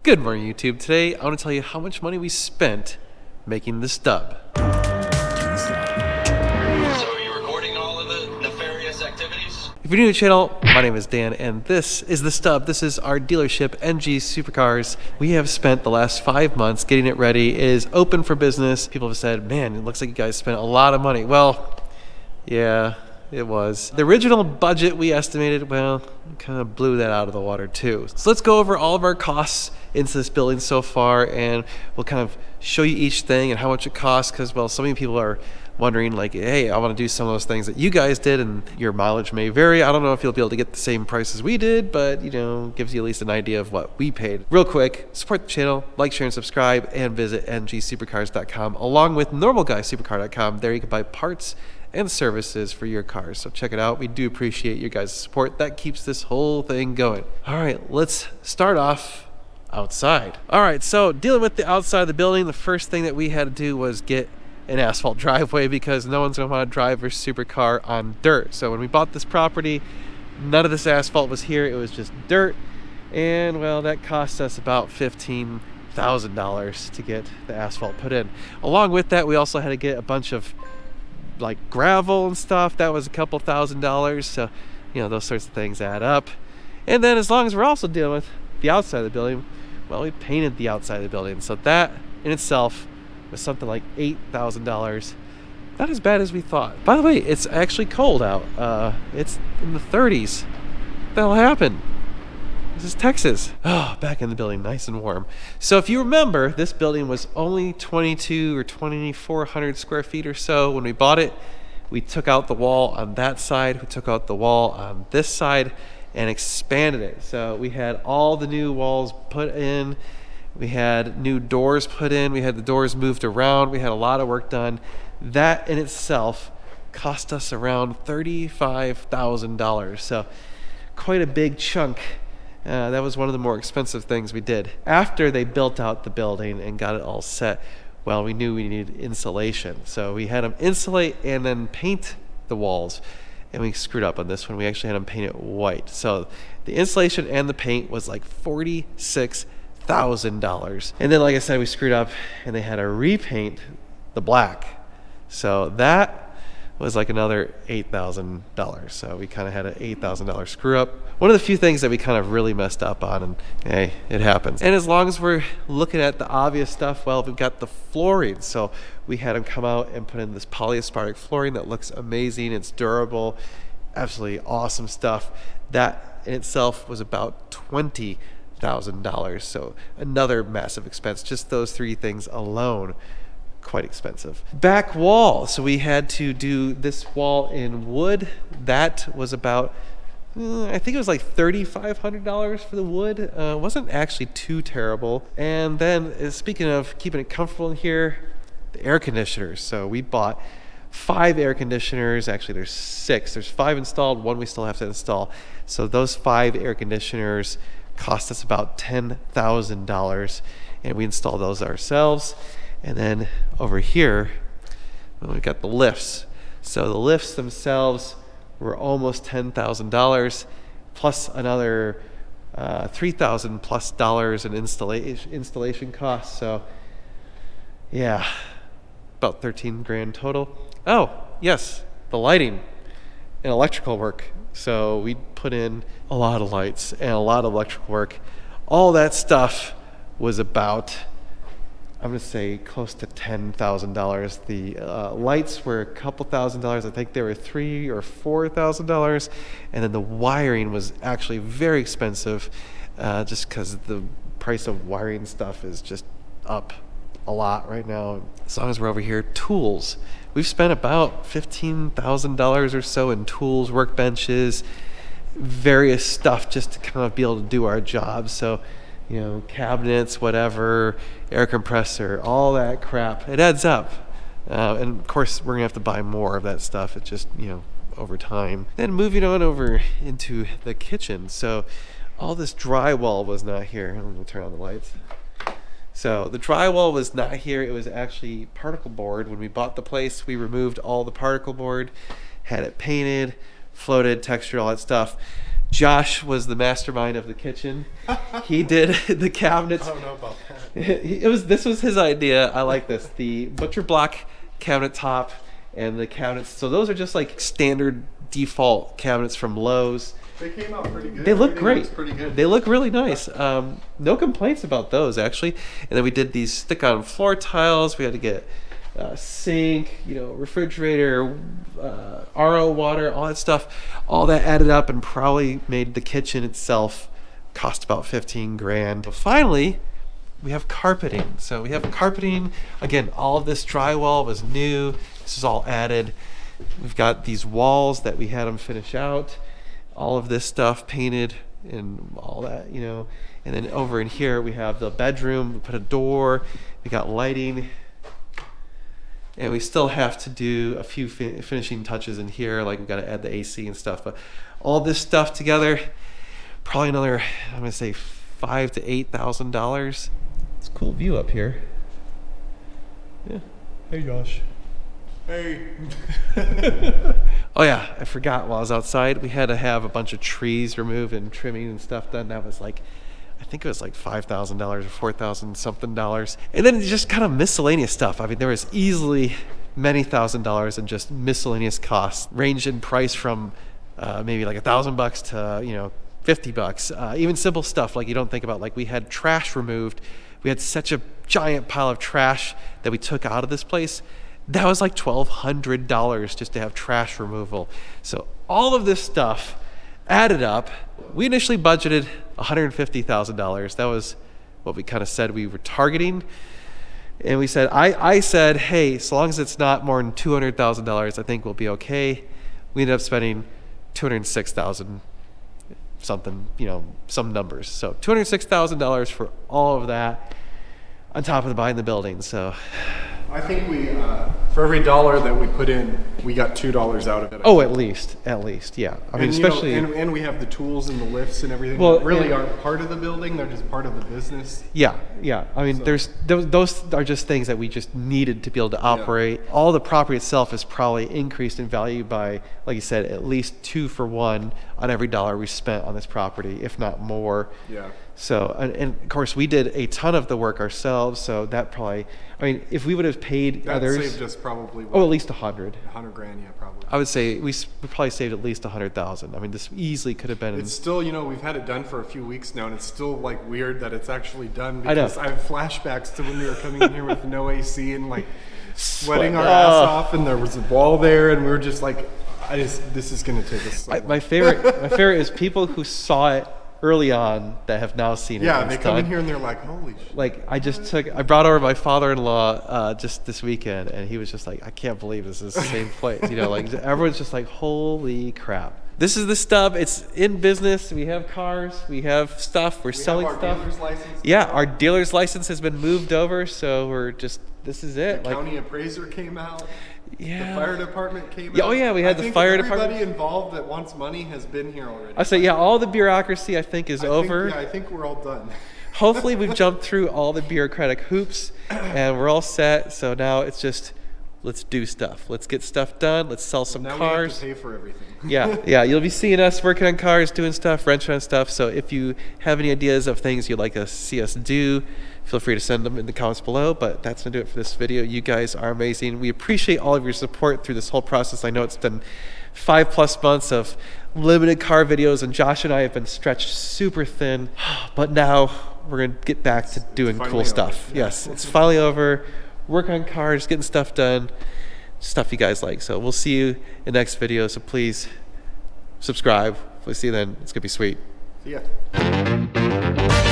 Good morning, YouTube. Today, I want to tell you how much money we spent making the Stubb. So are you recording all of the nefarious activities? If you're new to the channel, my name is Dan, and this is the Stubb. This is our dealership, NG Supercars. We have spent the last 5 months getting it ready. It is open for business. People have said, man, it looks like you guys spent a lot of money. Well, yeah, it was. The original budget we estimated, well, kind of blew that out of the water too. So let's go over all of our costs into this building so far, and we'll kind of show you each thing and how much it costs, because, well, so many people are wondering, like, hey, I want to do some of those things that you guys did, and your mileage may vary. I don't know if you'll be able to get the same price as we did, but, you know, gives you at least an idea of what we paid. Real quick, support the channel, like, share, and subscribe, and visit ngsupercars.com along with normalguysupercar.com. There you can buy parts and services for your cars. So check it out. We do appreciate your guys' support. That keeps this whole thing going. All right, let's start off outside. All right, so dealing with the outside of the building, the first thing that we had to do was get an asphalt driveway, because no one's gonna want to drive their supercar on dirt. So when we bought this property, none of this asphalt was here. It was just dirt, and well, that cost us about $15,000 to get the asphalt put in. Along with that, we also had to get a bunch of like gravel and stuff. That was a couple $1,000s. So, you know, those sorts of things add up. And then as long as we're also dealing with the outside of the building, well, we painted the outside of the building. So that in itself was something like $8,000. Not as bad as we thought. By the way, it's actually cold out. It's in the 30s. What the hell happened? This is Texas. Oh, back in the building, nice and warm. So if you remember, this building was only 22 or 2,400 square feet or so. When we bought it, we took out the wall on that side, we took out the wall on this side, and expanded it. So we had all the new walls put in, we had new doors put in, we had the doors moved around, we had a lot of work done. That in itself cost us around $35,000. So quite a big chunk. That was one of the more expensive things we did. After they built out the building and got it all set, well, we knew we needed insulation. So we had them insulate and then paint the walls. And we screwed up on this one. We actually had them paint it white. So the insulation and the paint was like $46,000. And then, like I said, we screwed up and they had to repaint the black. So that was like another $8,000. So we kind of had an $8,000 screw up. One of the few things that we kind of really messed up on, and hey, it happens. And as long as we're looking at the obvious stuff, well, we've got the flooring. So we had them come out and put in this polyaspartic flooring that looks amazing. It's durable, absolutely awesome stuff. That in itself was about $20,000. So another massive expense. Just those three things alone, quite expensive. Back wall. So we had to do this wall in wood. That was about, I think it was like $3,500 for the wood. It wasn't actually too terrible. And then, speaking of keeping it comfortable in here, the air conditioners. So we bought 5 air conditioners. Actually, there's 6. There's 5 installed, 1 we still have to install. So those 5 air conditioners cost us about $10,000, and we installed those ourselves. And then over here, we've got the lifts. So the lifts themselves were almost $10,000, plus another $3,000 plus in installation costs. So yeah, about 13 grand total. Oh yes, the lighting and electrical work. So we put in a lot of lights and a lot of electrical work. All that stuff was about, I'm going to say, close to $10,000. The lights were a couple $1,000s. I think they were $3,000 or $4,000. And then the wiring was actually very expensive, just because the price of wiring stuff is just up a lot right now. As long as we're over here, tools. We've spent about $15,000 or so in tools, workbenches, various stuff just to kind of be able to do our job. So, you know, cabinets, whatever, air compressor, all that crap. It adds up. And of course, we're gonna have to buy more of that stuff. It's just, you know, over time. Then moving on over into the kitchen. So all this drywall was not here. I'm gonna turn on the lights. So the drywall was not here. It was actually particle board. When we bought the place, we removed all the particle board, had it painted, floated, textured, all that stuff. Josh was the mastermind of the kitchen. He did the cabinets. I don't know about that. This was his idea. I like this. The butcher block cabinet top and the cabinets. So those are just like standard default cabinets from Lowe's. They came out pretty good. They look Everything great. looks pretty good. They look really nice. No complaints about those actually. And then we did these stick-on floor tiles. We had to get sink, refrigerator, RO water, all that stuff. All that added up and probably made the kitchen itself cost about 15 grand. But finally, we have carpeting. So we have carpeting. Again, all of this drywall was new. This is all added. We've got these walls that we had them finish out. All of this stuff painted and all that, And then over in here we have the bedroom. We put a door. We got lighting. And we still have to do a few finishing touches in here, like we've got to add the AC and stuff. But all this stuff together, probably another, I'm gonna say $5,000 to $8,000. It's a cool view up here. Yeah. Hey, Josh. Hey. Oh yeah, I forgot while I was outside, we had to have a bunch of trees removed and trimming and stuff done. That was like, I think it was like $5,000 or $4,000 something. And then just kind of miscellaneous stuff. I mean, there was easily many $1,000s in just miscellaneous costs, ranged in price from maybe like $1,000 to $50. Even simple stuff like you don't think about. Like we had trash removed. We had such a giant pile of trash that we took out of this place. That was like $1,200 just to have trash removal. So all of this stuff added up. We initially budgeted $150,000. That was what we kind of said we were targeting. And we said, I said, hey, so long as it's not more than $200,000, I think we'll be okay. We ended up spending $206,000 something, some numbers. So $206,000 for all of that on top of buying the building. So I think we, for every dollar that we put in, we got $2 out of it. at least, yeah. I mean, especially, and we have the tools and the lifts and everything. Well, that really aren't part of the building; they're just part of the business. yeah. I mean, there's those are just things that we just needed to be able to operate. Yeah. All the property itself is probably increased in value by, like you said, at least 2 for 1 on every dollar we spent on this property, if not more. Yeah. So, and of course, we did a ton of the work ourselves. So that probably, I mean, if we would have paid that others, saved us probably at least 100. 100 grand, yeah, probably. I would say we probably saved at least 100,000. I mean, this easily could have been. It's still, we've had it done for a few weeks now, and it's still like weird that it's actually done because I have flashbacks to when we were coming in here with no AC and like sweating our ass off, and there was a wall there, and we were just like, this is gonna take us. My favorite is people who saw it early on that have now seen it. Yeah, they come in here and they're like, holy shit. Like I brought over my father-in-law just this weekend, and he was just like, I can't believe this is the same place. Like everyone's just like, holy crap. This is the Stubb. It's in business. We have cars. We have stuff. We're selling have our stuff. dealer's license. Yeah, our dealer's license has been moved over, so we're just, this is it. The county appraiser came out. Yeah. The fire department came out. Oh yeah, we had the fire department. Everybody involved that wants money has been here already. I say, all the bureaucracy I think is over. I think we're all done. Hopefully we've jumped through all the bureaucratic hoops and we're all set. So now it's just, let's do stuff. Let's get stuff done. Let's sell some now cars. We have to pay for everything. Yeah. You'll be seeing us working on cars, doing stuff, wrenching on stuff. So if you have any ideas of things you'd like to see us do, feel free to send them in the comments below. But that's going to do it for this video. You guys are amazing. We appreciate all of your support through this whole process. I know it's been 5+ months of limited car videos, and Josh and I have been stretched super thin. But now we're going to get back to doing cool stuff. Yeah. Yes, it's finally over. Work on cars, getting stuff done, stuff you guys like. So we'll see you in the next video. So please subscribe. We'll see you then. It's going to be sweet. See ya.